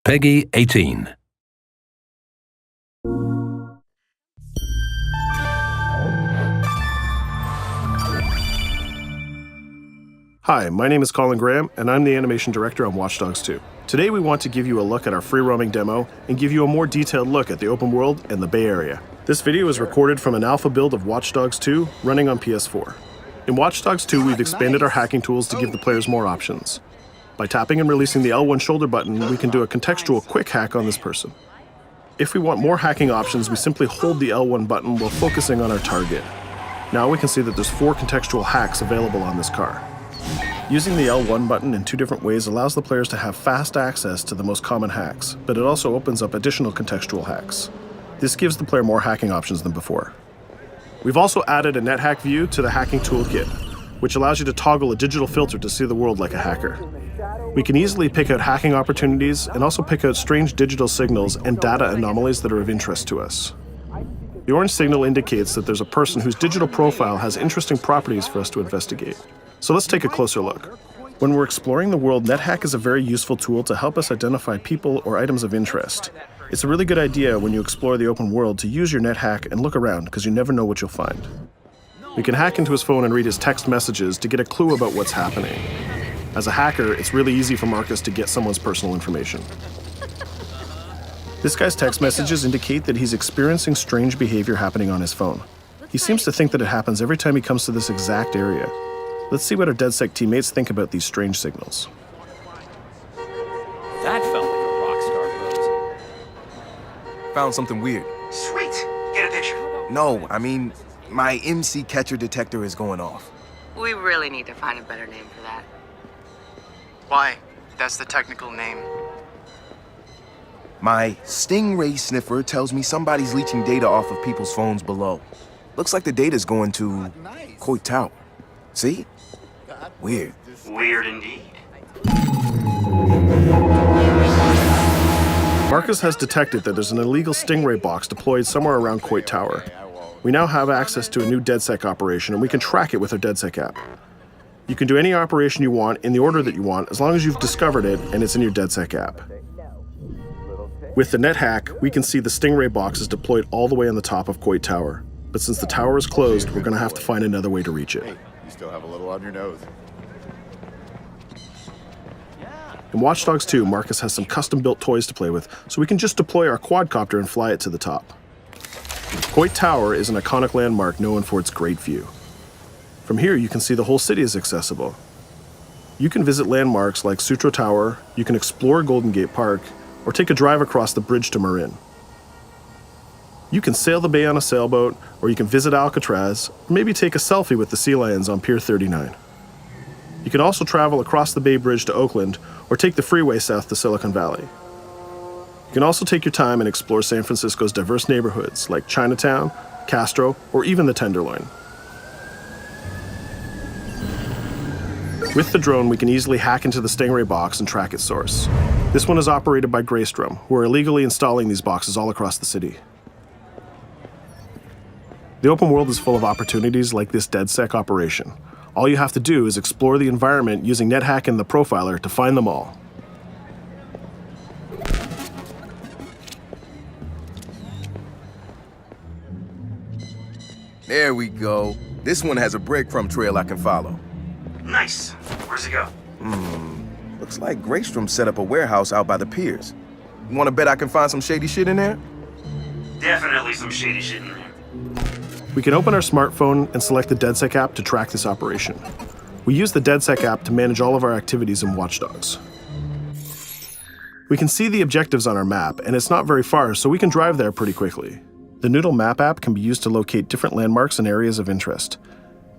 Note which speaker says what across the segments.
Speaker 1: Peggy 18.
Speaker 2: Hi, my name is Colin Graham, and I'm the animation director on Watch Dogs 2. Today we want to give you a look at our free roaming demo and give you a more detailed look at the open world and the Bay Area. This video is recorded from an alpha build of Watch Dogs 2 running on PS4. In Watch Dogs 2, we've expanded our hacking tools to give the players more options. By tapping and releasing the L1 shoulder button, we can do a contextual quick hack on this person. If we want more hacking options, we simply hold the L1 button while focusing on our target. Now we can see that there's 4 contextual hacks available on this car. Using the L1 button in 2 different ways allows the players to have fast access to the most common hacks, but it also opens up additional contextual hacks. This gives the player more hacking options than before. We've also added a NetHack view to the hacking toolkit, which allows you to toggle a digital filter to see the world like a hacker. We can easily pick out hacking opportunities and also pick out strange digital signals and data anomalies that are of interest to us. The orange signal indicates that there's a person whose digital profile has interesting properties for us to investigate. So let's take a closer look. When we're exploring the world, NetHack is a very useful tool to help us identify people or items of interest. It's a really good idea when you explore the open world to use your NetHack and look around, because you never know what you'll find. We can hack into his phone and read his text messages to get a clue about what's happening. As a hacker, it's really easy for Marcus to get someone's personal information. This guy's text messages indicate that he's experiencing strange behavior happening on his phone. He seems to think that it happens every time he comes to this exact area. Let's see what our DedSec teammates think about these strange signals.
Speaker 3: That felt like a rock star pose.
Speaker 4: Found something weird.
Speaker 5: Sweet. Get a picture.
Speaker 4: No, I mean, my MC catcher detector is going off.
Speaker 6: We really need to find a better name for that.
Speaker 5: Why? That's the technical name.
Speaker 4: My Stingray sniffer tells me somebody's leeching data off of people's phones below. Looks like the data's going to Coit Tower. See? Weird.
Speaker 5: Weird indeed.
Speaker 2: Marcus has detected that there's an illegal Stingray box deployed somewhere around Coit Tower. We now have access to a new DedSec operation, and we can track it with our DedSec app. You can do any operation you want in the order that you want, as long as you've discovered it and it's in your DedSec app. With the NetHack, we can see the Stingray box is deployed all the way on the top of Coit Tower. But since the tower is closed, we're going to have to find another way to reach it.
Speaker 7: You still have a little on your nose.
Speaker 2: In Watch Dogs 2, Marcus has some custom-built toys to play with, so we can just deploy our quadcopter and fly it to the top. Coit Tower is an iconic landmark known for its great view. From here, you can see the whole city is accessible. You can visit landmarks like Sutro Tower, you can explore Golden Gate Park, or take a drive across the bridge to Marin. You can sail the bay on a sailboat, or you can visit Alcatraz, or maybe take a selfie with the sea lions on Pier 39. You can also travel across the Bay Bridge to Oakland, or take the freeway south to Silicon Valley. You can also take your time and explore San Francisco's diverse neighborhoods like Chinatown, Castro, or even the Tenderloin. With the drone, we can easily hack into the Stingray box and track its source. This one is operated by Greystrom, who are illegally installing these boxes all across the city. The open world is full of opportunities like this DedSec operation. All you have to do is explore the environment using NetHack and the Profiler to find them all.
Speaker 4: There we go. This one has a breadcrumb trail I can follow.
Speaker 5: Nice. Where's it go?
Speaker 4: Looks like Greystrom set up a warehouse out by the piers. You wanna bet I can find some shady shit in there?
Speaker 5: Definitely some shady shit in there.
Speaker 2: We can open our smartphone and select the DedSec app to track this operation. We use the DedSec app to manage all of our activities in Watch Dogs. We can see the objectives on our map, and it's not very far, so we can drive there pretty quickly. The Noodle Map app can be used to locate different landmarks and areas of interest.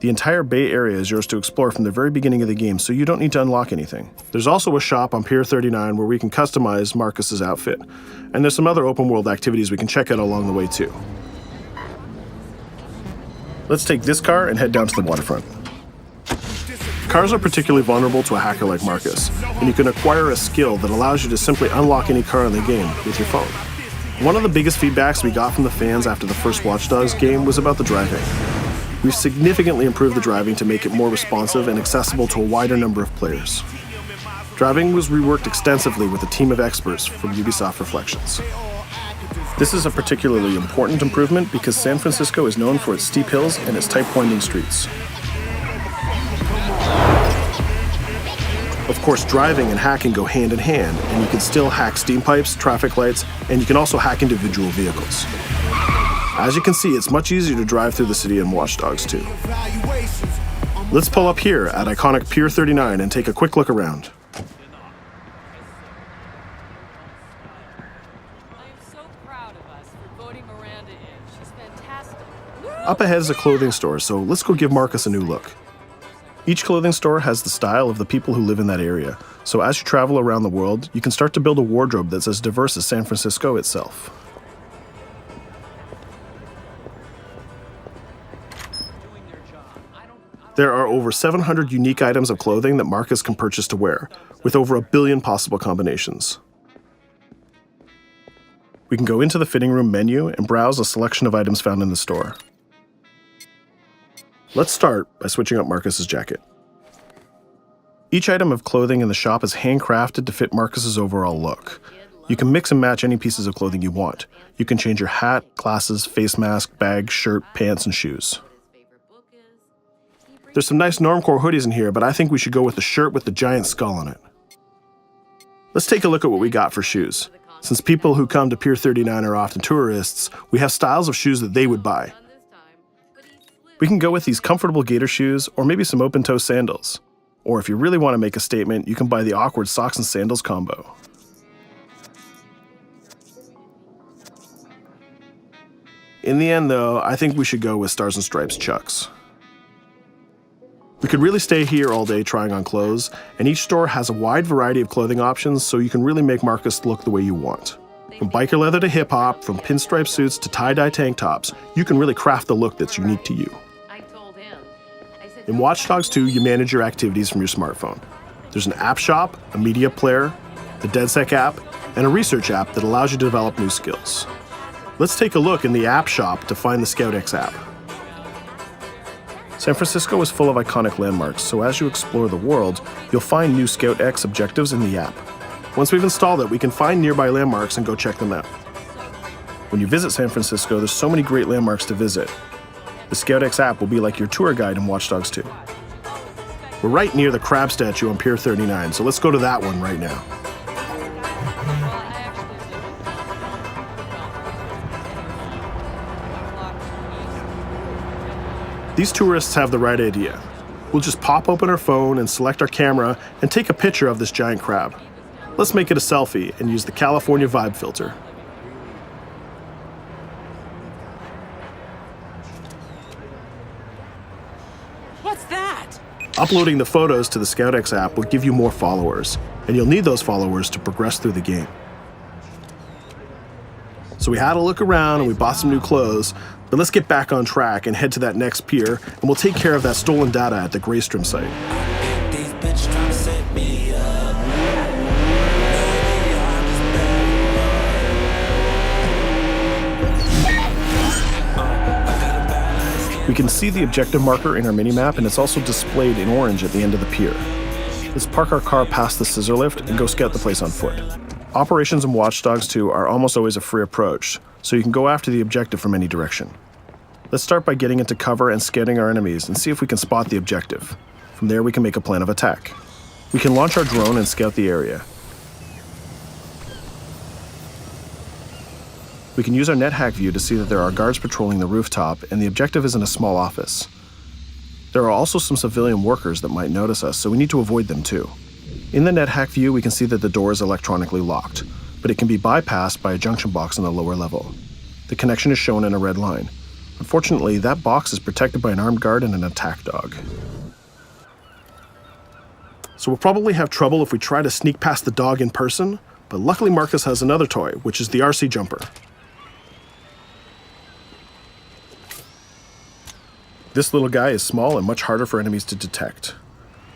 Speaker 2: The entire Bay Area is yours to explore from the very beginning of the game, so you don't need to unlock anything. There's also a shop on Pier 39 where we can customize Marcus's outfit, and there's some other open world activities we can check out along the way too. Let's take this car and head down to the waterfront. Cars are particularly vulnerable to a hacker like Marcus, and you can acquire a skill that allows you to simply unlock any car in the game with your phone. One of the biggest feedbacks we got from the fans after the first Watch Dogs game was about the driving. We've significantly improved the driving to make it more responsive and accessible to a wider number of players. Driving was reworked extensively with a team of experts from Ubisoft Reflections. This is a particularly important improvement because San Francisco is known for its steep hills and its tight winding streets. Of course, driving and hacking go hand in hand, and you can still hack steam pipes, traffic lights, and you can also hack individual vehicles. As you can see, it's much easier to drive through the city in Watch Dogs 2. Let's pull up here at iconic Pier 39 and take a quick look around.
Speaker 1: I am so proud of us for voting Miranda in. She's fantastic.
Speaker 2: Up ahead is a clothing store, so let's go give Marcus a new look. Each clothing store has the style of the people who live in that area, so as you travel around the world, you can start to build a wardrobe that's as diverse as San Francisco itself. There are over 700 unique items of clothing that Marcus can purchase to wear, with over 1 billion possible combinations. We can go into the fitting room menu and browse a selection of items found in the store. Let's start by switching up Marcus's jacket. Each item of clothing in the shop is handcrafted to fit Marcus's overall look. You can mix and match any pieces of clothing you want. You can change your hat, glasses, face mask, bag, shirt, pants, and shoes. There's some nice normcore hoodies in here, but I think we should go with the shirt with the giant skull on it. Let's take a look at what we got for shoes. Since people who come to Pier 39 are often tourists, we have styles of shoes that they would buy. We can go with these comfortable gator shoes or maybe some open-toe sandals. Or if you really want to make a statement, you can buy the awkward socks and sandals combo. In the end though, I think we should go with Stars and Stripes Chucks. We could really stay here all day trying on clothes, and each store has a wide variety of clothing options so you can really make Marcus look the way you want. From biker leather to hip-hop, from pinstripe suits to tie-dye tank tops, you can really craft the look that's unique to you. In Watch Dogs 2, you manage your activities from your smartphone. There's an app shop, a media player, the DedSec app, and a research app that allows you to develop new skills. Let's take a look in the app shop to find the ScoutX app. San Francisco is full of iconic landmarks, so as you explore the world, you'll find new ScoutX objectives in the app. Once we've installed it, we can find nearby landmarks and go check them out. When you visit San Francisco, there's so many great landmarks to visit. The ScoutX app will be like your tour guide in Watch Dogs 2. We're right near the crab statue on Pier 39, so let's go to that one right now. These tourists have the right idea. We'll just pop open our phone and select our camera and take a picture of this giant crab. Let's make it a selfie and use the California Vibe filter.
Speaker 1: What's that?
Speaker 2: Uploading the photos to the ScoutX app will give you more followers, and you'll need those followers to progress through the game. So we had a look around and we bought some new clothes, but let's get back on track and head to that next pier, and we'll take care of that stolen data at the Greystrom site. We can see the objective marker in our minimap, and it's also displayed in orange at the end of the pier. Let's park our car past the scissor lift and go scout the place on foot. Operations in Watch Dogs 2 are almost always a free approach, so you can go after the objective from any direction. Let's start by getting into cover and scouting our enemies and see if we can spot the objective. From there we can make a plan of attack. We can launch our drone and scout the area. We can use our NetHack view to see that there are guards patrolling the rooftop, and the objective is in a small office. There are also some civilian workers that might notice us, so we need to avoid them too. In the NetHack view, we can see that the door is electronically locked, but it can be bypassed by a junction box on the lower level. The connection is shown in a red line. Unfortunately, that box is protected by an armed guard and an attack dog. So we'll probably have trouble if we try to sneak past the dog in person, but luckily Marcus has another toy, which is the RC Jumper. This little guy is small and much harder for enemies to detect.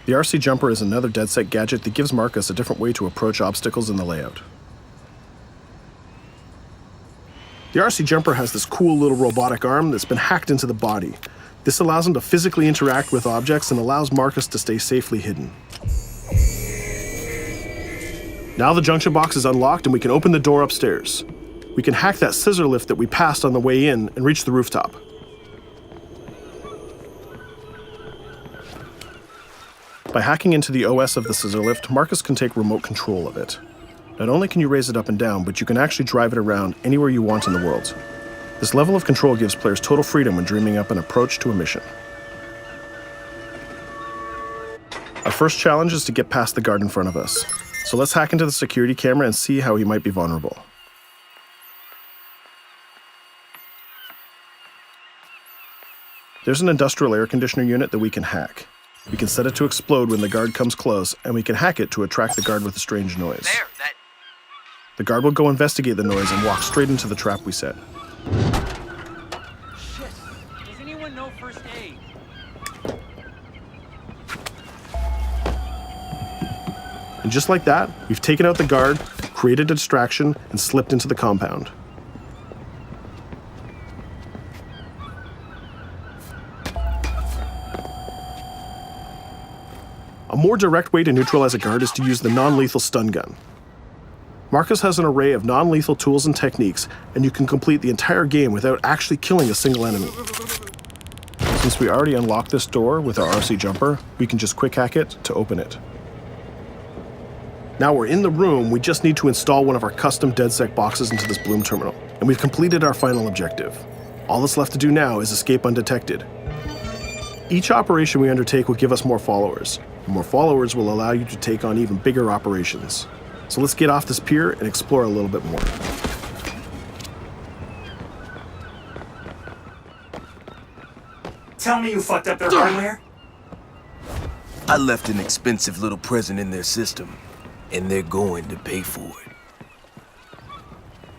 Speaker 2: The RC Jumper is another DedSec gadget that gives Marcus a different way to approach obstacles in the layout. The RC Jumper has this cool little robotic arm that's been hacked into the body. This allows him to physically interact with objects and allows Marcus to stay safely hidden. Now the junction box is unlocked and we can open the door upstairs. We can hack that scissor lift that we passed on the way in and reach the rooftop. By hacking into the OS of the scissor lift, Marcus can take remote control of it. Not only can you raise it up and down, but you can actually drive it around anywhere you want in the world. This level of control gives players total freedom when dreaming up an approach to a mission. Our first challenge is to get past the guard in front of us. So let's hack into the security camera and see how he might be vulnerable. There's an industrial air conditioner unit that we can hack. We can set it to explode when the guard comes close, and we can hack it to attract the guard with a strange noise. The guard will go investigate the noise and walk straight into the trap we set.
Speaker 1: Shit. Does anyone know first aid?
Speaker 2: And just like that, we've taken out the guard, created a distraction, and slipped into the compound. A more direct way to neutralize a guard is to use the non-lethal stun gun. Marcus has an array of non-lethal tools and techniques, and you can complete the entire game without actually killing a single enemy. Since we already unlocked this door with our RC jumper, we can just quick hack it to open it. Now we're in the room, we just need to install one of our custom DedSec boxes into this Bloom terminal, and we've completed our final objective. All that's left to do now is escape undetected. Each operation we undertake will give us more followers, and more followers will allow you to take on even bigger operations. So let's get off this pier and explore a little bit more.
Speaker 8: Tell me you fucked up their hardware?
Speaker 4: I left an expensive little present in their system, and they're going to pay for it.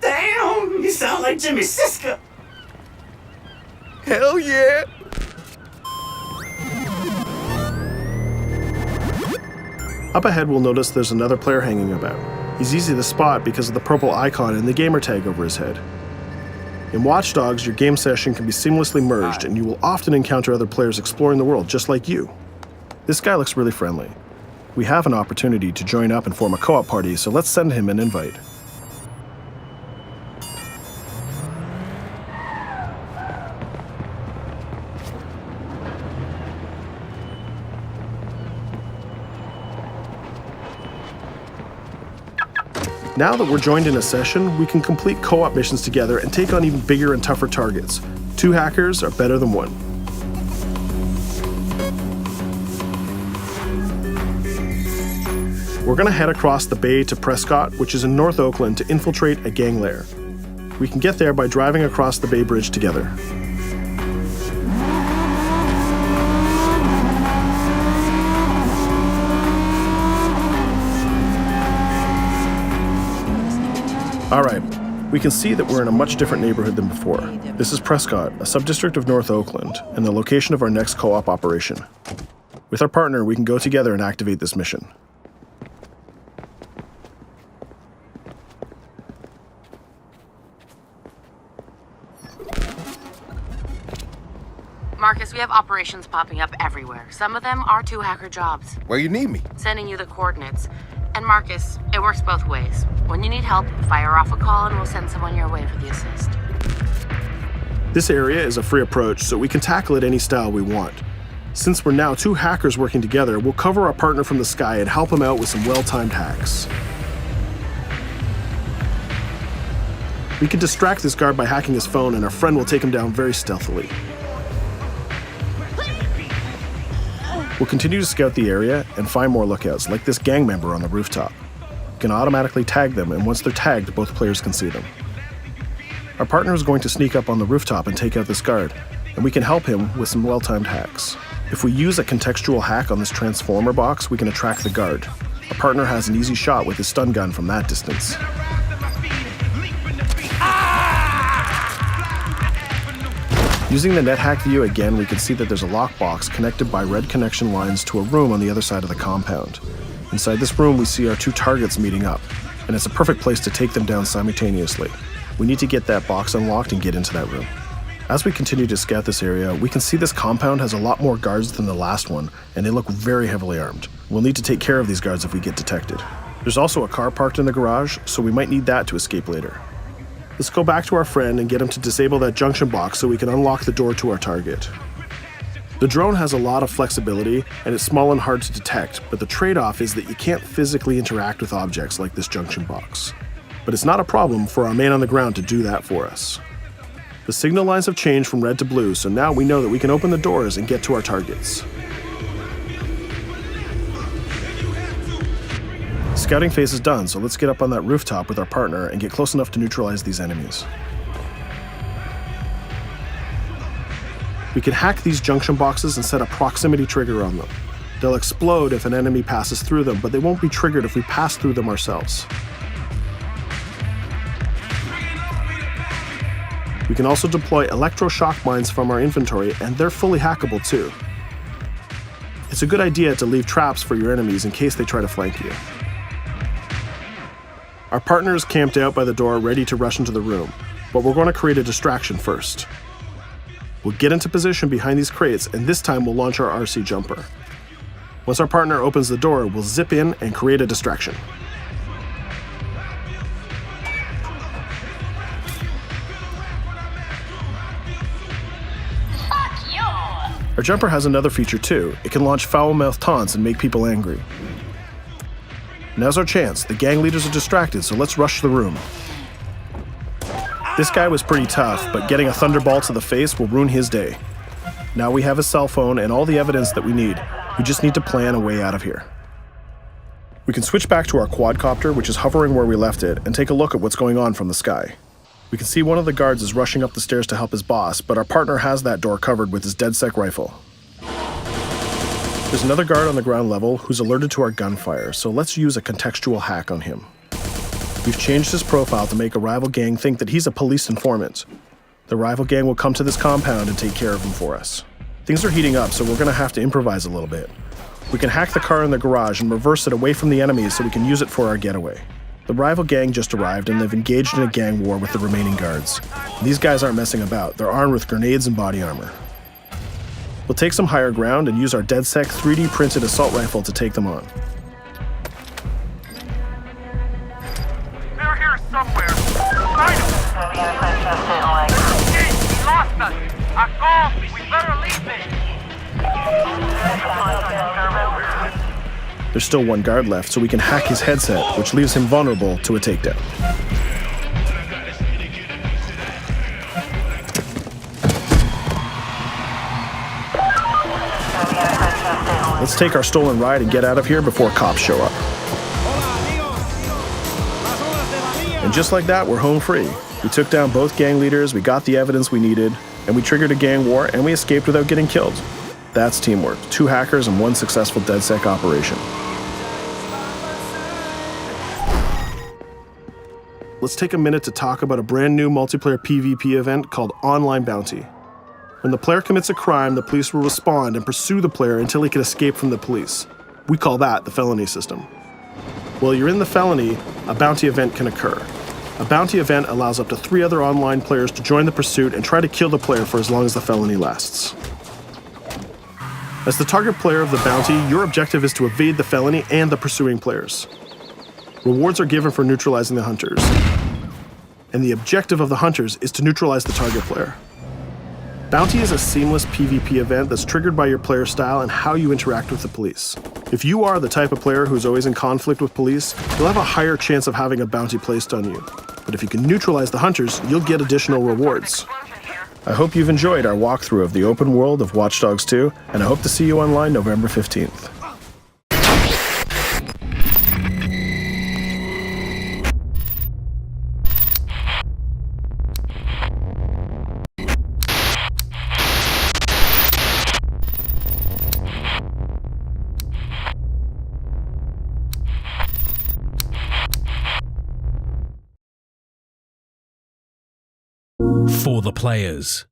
Speaker 8: Damn, you sound like Jimmy Siska.
Speaker 4: Hell yeah!
Speaker 2: Up ahead, we'll notice there's another player hanging about. He's easy to spot because of the purple icon and the gamer tag over his head. In Watch Dogs, your game session can be seamlessly merged, and you will often encounter other players exploring the world just like you. This guy looks really friendly. We have an opportunity to join up and form a co-op party, so let's send him an invite. Now that we're joined in a session, we can complete co-op missions together and take on even bigger and tougher targets. 2 hackers are better than 1. We're gonna head across the bay to Prescott, which is in North Oakland, to infiltrate a gang lair. We can get there by driving across the Bay Bridge together. Alright, we can see that we're in a much different neighborhood than before. This is Prescott, a subdistrict of North Oakland, and the location of our next co-op operation. With our partner, we can go together and activate this mission.
Speaker 6: Marcus, we have operations popping up everywhere. Some of them are 2 hacker jobs.
Speaker 4: Where you need me?
Speaker 6: Sending you the coordinates. And Marcus, it works both ways. When you need help, fire off a call and we'll send someone your way for the assist.
Speaker 2: This area is a free approach, so we can tackle it any style we want. Since we're now 2 hackers working together, we'll cover our partner from the sky and help him out with some well-timed hacks. We can distract this guard by hacking his phone, and our friend will take him down very stealthily. We'll continue to scout the area and find more lookouts, like this gang member on the rooftop. We can automatically tag them, and once they're tagged, both players can see them. Our partner is going to sneak up on the rooftop and take out this guard, and we can help him with some well-timed hacks. If we use a contextual hack on this transformer box, we can attract the guard. Our partner has an easy shot with his stun gun from that distance. Using the NetHack view again, we can see that there's a lockbox connected by red connection lines to a room on the other side of the compound. Inside this room, we see our 2 targets meeting up, and it's a perfect place to take them down simultaneously. We need to get that box unlocked and get into that room. As we continue to scout this area, we can see this compound has a lot more guards than the last one, and they look very heavily armed. We'll need to take care of these guards if we get detected. There's also a car parked in the garage, so we might need that to escape later. Let's go back to our friend and get him to disable that junction box so we can unlock the door to our target. The drone has a lot of flexibility and it's small and hard to detect, but the trade-off is that you can't physically interact with objects like this junction box. But it's not a problem for our man on the ground to do that for us. The signal lines have changed from red to blue, so now we know that we can open the doors and get to our targets. Scouting phase is done, so let's get up on that rooftop with our partner and get close enough to neutralize these enemies. We can hack these junction boxes and set a proximity trigger on them. They'll explode if an enemy passes through them, but they won't be triggered if we pass through them ourselves. We can also deploy electroshock mines from our inventory, and they're fully hackable too. It's a good idea to leave traps for your enemies in case they try to flank you. Our partner is camped out by the door ready to rush into the room, but we're going to create a distraction first. We'll get into position behind these crates, and this time we'll launch our RC jumper. Once our partner opens the door, we'll zip in and create a distraction. Our jumper has another feature too. It can launch foul-mouthed taunts and make people angry. Now's our chance. The gang leaders are distracted, so let's rush the room. This guy was pretty tough, but getting a thunderbolt to the face will ruin his day. Now we have his cell phone and all the evidence that we need. We just need to plan a way out of here. We can switch back to our quadcopter, which is hovering where we left it, and take a look at what's going on from the sky. We can see one of the guards is rushing up the stairs to help his boss, but our partner has that door covered with his DedSec rifle. There's another guard on the ground level who's alerted to our gunfire, so let's use a contextual hack on him. We've changed his profile to make a rival gang think that he's a police informant. The rival gang will come to this compound and take care of him for us. Things are heating up, so we're going to have to improvise a little bit. We can hack the car in the garage and reverse it away from the enemies so we can use it for our getaway. The rival gang just arrived and they've engaged in a gang war with the remaining guards. These guys aren't messing about, they're armed with grenades and body armor. We'll take some higher ground and use our DedSec 3D printed assault rifle to take them on.
Speaker 9: They're here somewhere. Find them. He lost us. Akko, we better leave it.
Speaker 2: There's still one guard left, so we can hack his headset, which leaves him vulnerable to a takedown. Let's take our stolen ride and get out of here before cops show up. And just like that, we're home free. We took down both gang leaders, we got the evidence we needed, and we triggered a gang war, and we escaped without getting killed. That's teamwork. 2 hackers and 1 successful DedSec operation. Let's take a minute to talk about a brand new multiplayer PvP event called Online Bounty. When the player commits a crime, the police will respond and pursue the player until he can escape from the police. We call that the felony system. While you're in the felony, a bounty event can occur. A bounty event allows up to 3 other online players to join the pursuit and try to kill the player for as long as the felony lasts. As the target player of the bounty, your objective is to evade the felony and the pursuing players. Rewards are given for neutralizing the hunters. And the objective of the hunters is to neutralize the target player. Bounty is a seamless PvP event that's triggered by your player style and how you interact with the police. If you are the type of player who's always in conflict with police, you'll have a higher chance of having a bounty placed on you. But if you can neutralize the hunters, you'll get additional rewards. I hope you've enjoyed our walkthrough of the open world of Watch Dogs 2, and I hope to see you online November 15th.
Speaker 10: For the players.